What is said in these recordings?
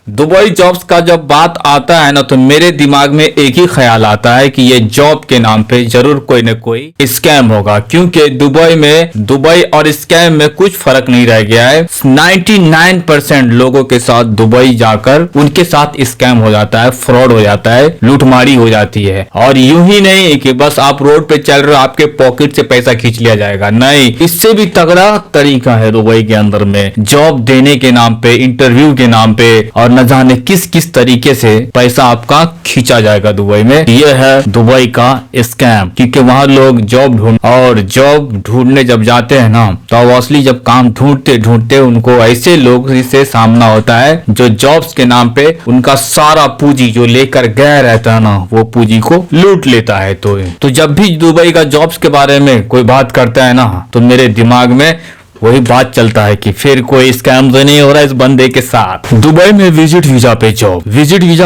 Dubai jobs का जब बात आता है ना तो मेरे दिमाग में एक ही ख्याल आता है कि ये जॉब के नाम पे जरूर कोई न कोई स्कैम होगा, क्योंकि दुबई और स्कैम में कुछ फर्क नहीं रह गया है। 99% लोगों के साथ दुबई जाकर उनके साथ स्कैम हो जाता है, फ्रॉड हो जाता है, लूटमारी हो जाती है। और यूं ही नहीं कि बस आप रोड पे चल रहे हो आपके पॉकेट से पैसा खींच लिया जाएगा, नहीं, इससे भी तगड़ा तरीका है दुबई के अंदर में जॉब देने के नाम पे, इंटरव्यू के नाम पे, और न जाने किस किस तरीके से पैसा आपका खींचा जाएगा दुबई में। यह है दुबई का स्कैम, क्योंकि वहां लोग जॉब ढूंढने जब जाते हैं ना तो ऑब्वियसली जब काम ढूंढते ढूंढते उनको ऐसे लोग से सामना होता है जो जॉब्स के नाम पे उनका सारा पूंजी जो लेकर गया रहता है ना वो पूंजी को लूट लेता है। तो जब भी दुबई का जॉब्स के बारे में कोई बात करता है ना तो मेरे दिमाग में वही बात चलता है कि फिर कोई स्कैम तो नहीं हो रहा है इस बंदे के साथ। दुबई में विजिट वीजा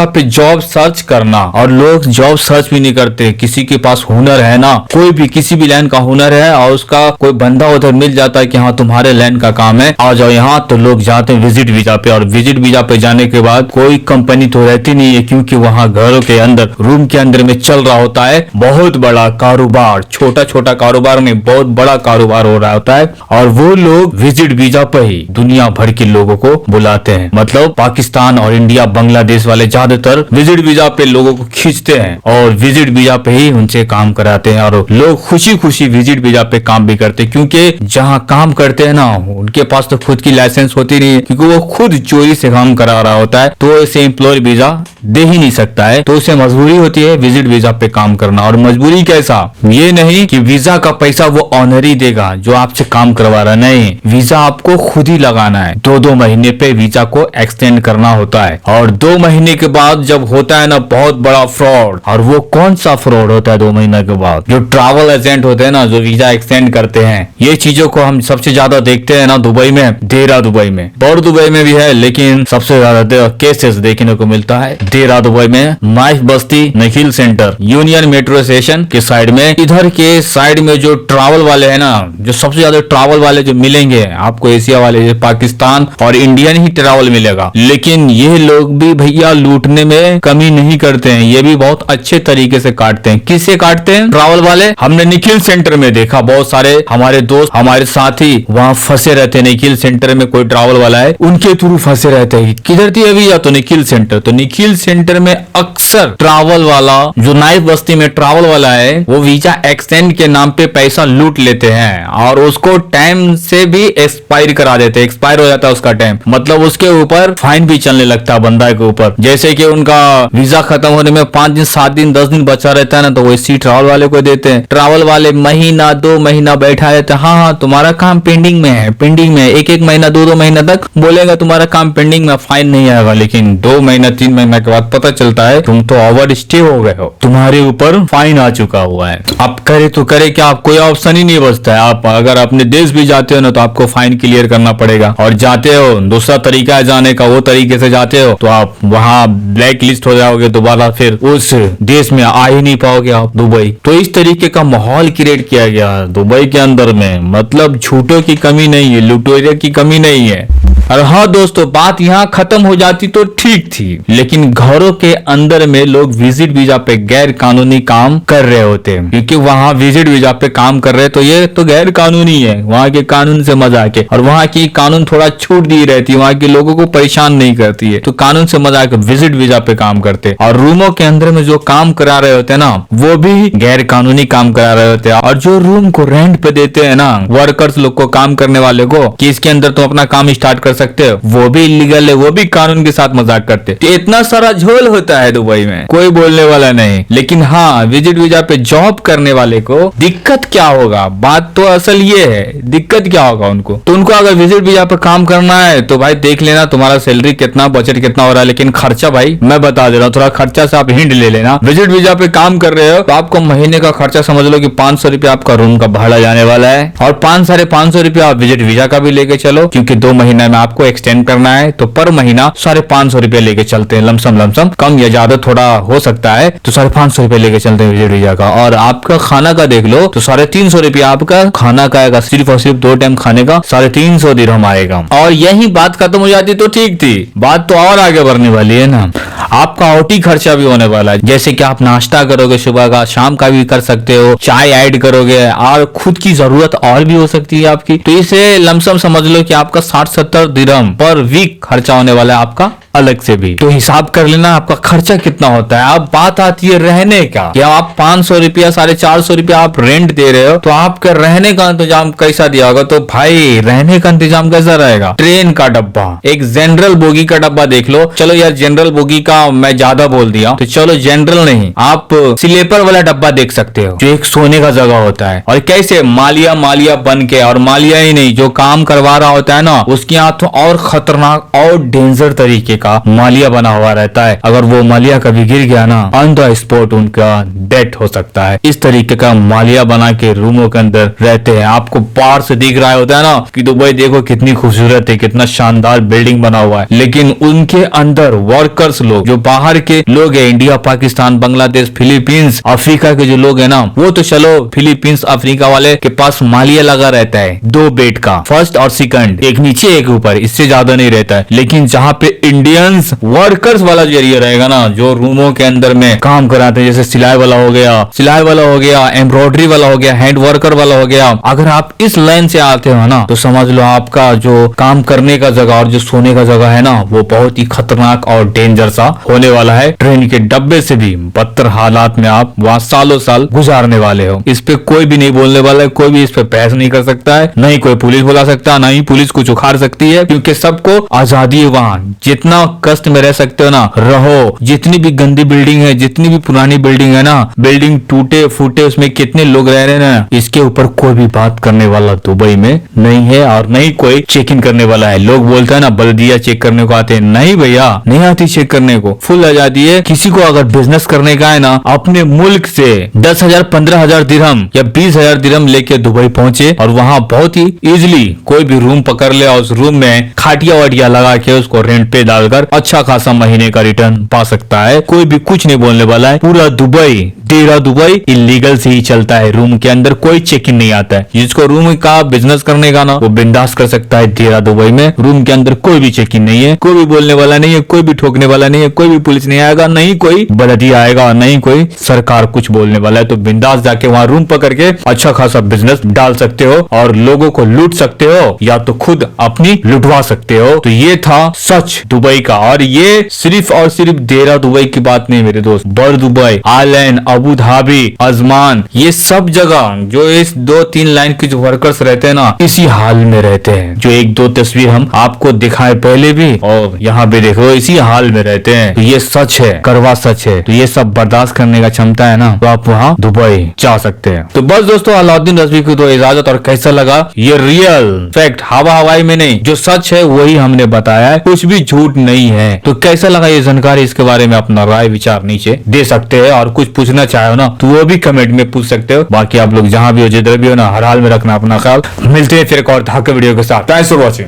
पे जॉब सर्च करना, और लोग जॉब सर्च भी नहीं करते। किसी के पास हुनर है ना, कोई भी किसी भी लाइन का हुनर है और उसका कोई बंदा उधर मिल जाता है कि हाँ तुम्हारे लाइन का काम है आ जाओ यहाँ, तो लोग जाते हैं विजिट वीजा पे। और विजिट वीजा पे जाने के बाद कोई कंपनी तो रहती नहीं है, क्योंकि वहाँ घरों के अंदर रूम के अंदर में चल रहा होता है बहुत बड़ा कारोबार, छोटा छोटा कारोबार में बहुत बड़ा कारोबार हो रहा होता है। और वो लोग विजिट वीजा पर ही दुनिया भर के लोगों को बुलाते हैं। मतलब पाकिस्तान और इंडिया, बांग्लादेश वाले ज्यादातर विजिट वीजा पे लोगों को खींचते हैं और विजिट वीजा पे ही उनसे काम कराते हैं। और लोग खुशी खुशी विजिट वीजा पे काम भी करते हैं, क्योंकि जहाँ काम करते हैं ना उनके पास तो खुद की लाइसेंस होती नहीं है, क्योंकि वो खुद चोरी से काम करा रहा होता है, तो इसे एम्प्लॉय वीजा दे ही नहीं सकता है। तो उसे मजबूरी होती है विजिट वीजा पे काम करना। और मजबूरी कैसा, ये नहीं कि वीजा का पैसा वो ऑनर ही देगा जो आपसे काम करवा रहा, नहीं, वीजा आपको खुद ही लगाना है। 2-2 महीने पे वीजा को एक्सटेंड करना होता है। और 2 महीने के बाद जब होता है ना बहुत बड़ा फ्रॉड, और वो कौन सा फ्रॉड होता है 2 महीने के बाद, जो ट्रैवल एजेंट होते हैं ना जो वीजा एक्सटेंड करते हैं, ये चीजों को हम सबसे ज्यादा देखते हैं ना दुबई में, देरा दुबई में, बड़ दुबई में भी है, लेकिन सबसे ज्यादा केसेस देखने को मिलता है देरा दुबई में। नाइफ बस्ती, Nikhil centre, union metro station के साइड में, इधर के साइड में जो ट्रैवल वाले है ना, जो सबसे ज्यादा ट्रैवल वाले जो मिलेंगे आपको एशिया वाले, पाकिस्तान और इंडियन ही ट्रैवल मिलेगा। लेकिन ये लोग भी भैया लूटने में कमी नहीं करते हैं, ये भी बहुत अच्छे तरीके से काटते हैं। किससे काटते हैं ट्रैवल वाले? हमने निखिल सेंटर में देखा बहुत सारे हमारे दोस्त, हमारे साथी वहां फंसे रहते हैं। निखिल सेंटर में कोई ट्रैवल वाला है उनके थ्रू फंसे रहते हैं। किधर थी अभी, या तो निखिल सेंटर, तो निखिल सेंटर में अक्सर ट्रैवल वाला जो नाइफ बस्ती में ट्रैवल वाला है वो वीजा एक्सटेंड के नाम पे पैसा लूट लेते हैं और उसको टाइम से भी एक्सपायर करा देते, एक्सपायर हो जाता है उसका टाइम, मतलब उसके ऊपर फाइन भी चलने लगता है बंदा के ऊपर। जैसे कि उनका वीजा खत्म होने में 5 दिन 7 दिन 10 दिन बचा रहता है ना, तो वो इसी ट्रैवल वाले को देते हैं। ट्रैवल वाले महीना 2 महीना बैठा रहता है, हाँ तुम्हारा काम पेंडिंग में है, पेंडिंग में, 1-1 महीना 2-2 महीना तक बोलेगा तुम्हारा काम पेंडिंग में, फाइन नहीं आएगा। लेकिन 2 महीना 3 महीना के बाद पता चलता है तुम तो ओवर स्टे हो गए हो, तुम्हारे ऊपर फाइन आ चुका हुआ है। अब करे तो करे क्या, आप कोई ऑप्शन ही नहीं बचता है। आप अगर अपने देश भी जाते हो ना तो आपको फाइन क्लियर करना पड़ेगा, और जाते हो दूसरा तरीका है जाने का, वो तरीके से जाते हो तो आप वहां ब्लैक लिस्ट हो जाओगे, दोबारा फिर उस देश में आ ही नहीं पाओगे आप दुबई। तो इस तरीके का माहौल क्रिएट किया गया दुबई के अंदर में, मतलब झूठों की कमी नहीं है, लुटेरे की कमी नहीं है। और हाँ दोस्तों, बात यहाँ खत्म हो जाती तो ठीक थी, लेकिन घरों के अंदर में लोग विजिट वीजा पे गैर कानूनी काम कर रहे होते हैं, क्योंकि वहाँ विजिट वीजा पे काम कर रहे तो ये तो गैर कानूनी है, वहाँ के कानून से मजाक है। और वहाँ की कानून थोड़ा छूट दी रहती है, वहाँ के लोगों को परेशान नहीं करती है, तो कानून से मजाक विजिट वीजा पे काम करते। और रूमों के अंदर में जो काम करा रहे होते हैं ना वो भी गैर कानूनी काम करा रहे होते हैं। और जो रूम को रेंट पे देते हैं ना वर्कर्स लोग को, काम करने वाले को, कि इसके अंदर तुम अपना काम स्टार्ट कर सकते हो, वो भी इलीगल है, वो भी कानून के साथ मजाक करते। तो इतना सारा झोल होता है दुबई में, कोई बोलने वाला नहीं। लेकिन हाँ, विजिट वीजा पे जॉब करने वाले को दिक्कत क्या होगा, बात तो असल ये है, दिक्कत क्या होगा उनको, तो उनको अगर विजिट वीजा पे काम करना है तो भाई देख लेना तुम्हारा सैलरी कितना, बजट कितना हो रहा है। लेकिन खर्चा भाई मैं बता दे रहा हूँ, थोड़ा खर्चा से आप हिंट ले लेना। विजिट वीजा पे काम कर रहे हो तो आपको महीने का खर्चा समझ लो कि 500 रुपया आपका रूम का भाड़ा जाने वाला है, और 500-550 रुपया आप विजिट वीजा का भी लेके चलो, क्योंकि 2 महीने में आपको एक्सटेंड करना है तो पर महीना 550 रुपए लेके चलते हैं, लमसम कम या ज्यादा थोड़ा हो सकता है, तो 550 रुपए लेके चलते हैं विजिट वीजा का। और आपका खाना का देख लो तो 350 रुपया आपका खाना का आएगा, सिर्फ और सिर्फ 2 टाइम खाने का 350 दिरहम आएगा। और यही बात खत्म हो जाती तो ठीक थी, बात तो और आगे बढ़ने वाली है ना। आपका औटी खर्चा भी होने वाला है, जैसे कि आप नाश्ता करोगे सुबह का, शाम का भी कर सकते हो, चाय ऐड करोगे और खुद की जरूरत और भी हो सकती है आपकी। तो इसे लमसम समझ लो कि आपका 60-70 दिरहम पर वीक खर्चा होने वाला है आपका अलग से भी। तो हिसाब कर लेना आपका खर्चा कितना होता है। अब बात आती है रहने का, या आप 500 रुपया 450 रुपया आप रेंट दे रहे हो, तो आपका रहने का इंतजाम कैसा दिया होगा? तो भाई रहने का इंतजाम कैसा रहेगा? ट्रेन का डब्बा, एक जनरल बोगी का डब्बा देख लो। चलो यार जनरल बोगी का मैं ज्यादा बोल दिया, तो चलो जनरल नहीं, आप स्लीपर वाला डब्बा देख सकते हो, जो एक सोने का जगह होता है। और कैसे मालिया बन के, और मालिया ही नहीं, जो काम करवा रहा होता है ना, उसके हाथ तो और खतरनाक और डेंजर तरीके का मालिया बना हुआ रहता है। अगर वो मालिया कभी गिर गया ना, ऑन द स्पॉट उनका डेथ हो सकता है। इस तरीके का मालिया बना के रूमों के अंदर रहते हैं। आपको बाहर से दिख रहा होता है ना कि दुबई देखो कितनी खूबसूरत है, कितना शानदार बिल्डिंग बना हुआ है, लेकिन उनके अंदर वर्कर्स लोग, जो बाहर के लोग है, India, Pakistan, Bangladesh, Philippines, Africa के जो लोग है ना, वो तो चलो फिलीपींस अफ्रीका वाले के पास मालिया लगा रहता है 2 बेड का, फर्स्ट और सेकंड, एक नीचे एक ऊपर, इससे ज्यादा नहीं रहता है। लेकिन जहाँ पे इंडियंस वर्कर्स वाला जो एरिया रहेगा ना, जो रूमों के अंदर में काम कराते हैं, जैसे सिलाई वाला हो गया, एम्ब्रॉयडरी वाला हो गया, हैंड वर्कर वाला हो गया, अगर आप इस लाइन से आते हो ना, तो समझ लो आपका जो काम करने का जगह और जो सोने का जगह है ना, वो बहुत ही खतरनाक और डेंजर सा होने वाला है। ट्रेन के डब्बे से भी बदतर हालात में आप वहाँ सालों साल गुजारने वाले हो। इस पे कोई भी नहीं बोलने वाला है, कोई भी इस पे बहस नहीं कर सकता है, नहीं कोई पुलिस बुला सकता, नहीं पुलिस कुछ उखाड़ सकती है, क्योंकि सबको आजादी है वहाँ। जितना कष्ट में रह सकते हो ना रहो, जितनी भी गंदी बिल्डिंग है, जितनी भी पुरानी बिल्डिंग है ना, बिल्डिंग टूटे फूटे उसमें कितने लोग रह रहे हैं ना, इसके ऊपर कोई भी बात करने वाला दुबई में नहीं है, और नहीं कोई चेक इन करने वाला है। लोग बोलते हैं ना बल्दिया चेक करने को आते हैं, नहीं भैया, नहीं आती चेक करने को, फुल आजादी है। किसी को अगर बिजनेस करने का है ना, अपने मुल्क से 10,000 15,000 दिरहम या 20,000 दिरहम लेके दुबई पहुंचे, और वहां बहुत ही इजिली कोई भी रूम पकड़ ले, और उस रूम में खाटिया वाटिया लगा के उसको रेंट पे डालकर अच्छा खासा महीने का रिटर्न पा सकता है। कोई भी कुछ नहीं बोलने वाला है। पूरा दुबई, डेरा दुबई इलीगल से ही चलता है, रूम के अंदर कोई चेक इन नहीं आता है। जिसको रूम का बिजनेस करने का ना, वो बिंदास कर सकता है डेरा दुबई में। रूम के अंदर कोई भी चेक इन नहीं है, कोई भी बोलने वाला नहीं है, कोई भी ठोकने वाला नहीं है, कोई भी पुलिस नहीं आएगा, नहीं कोई बलदिया आएगा, नहीं कोई सरकार कुछ बोलने वाला है। तो बिंदास जाके वहाँ रूम पकड़ के अच्छा खासा बिजनेस डाल सकते हो, और लोगों को लूट सकते हो, या तो खुद अपनी लुटवा सकते हो। तो ये था सच दुबई का। और ये सिर्फ और सिर्फ देरा दुबई की बात नहीं मेरे दोस्त, बर Dubai, island, Abu Dhabi, Ajman, ये सब जगह जो इस 2-3 लाइन के जो वर्कर्स रहते हैं ना, इसी हाल में रहते हैं। जो 1-2 तस्वीर हम आपको दिखाए पहले भी, और यहाँ पे देखो इसी हाल में रहते हैं। तो ये सच है, करवा सच है। तो ये सब बर्दाश्त करने का क्षमता है ना, तो आप वहाँ दुबई जा सकते हैं। तो बस दोस्तों, अलाउद्दीन रजवी को दो इजाजत। और कैसा लगा ये रियल फैक्ट, हवा हवाई में नहीं, जो सच है वही हमने बताया है, कुछ भी झूठ नहीं है। तो कैसा लगा ये जानकारी, इसके बारे में अपना राय विचार नीचे दे सकते हैं, और कुछ पूछना चाहे ना तो वो भी कमेंट में पूछ सकते हो। बाकी आप लोग जहां भी हो, जिधर भी हो ना, हर हाल में रखना अपना ख्याल। मिलते हैं फिर एक और धाके वीडियो के साथ। Thanks for watching.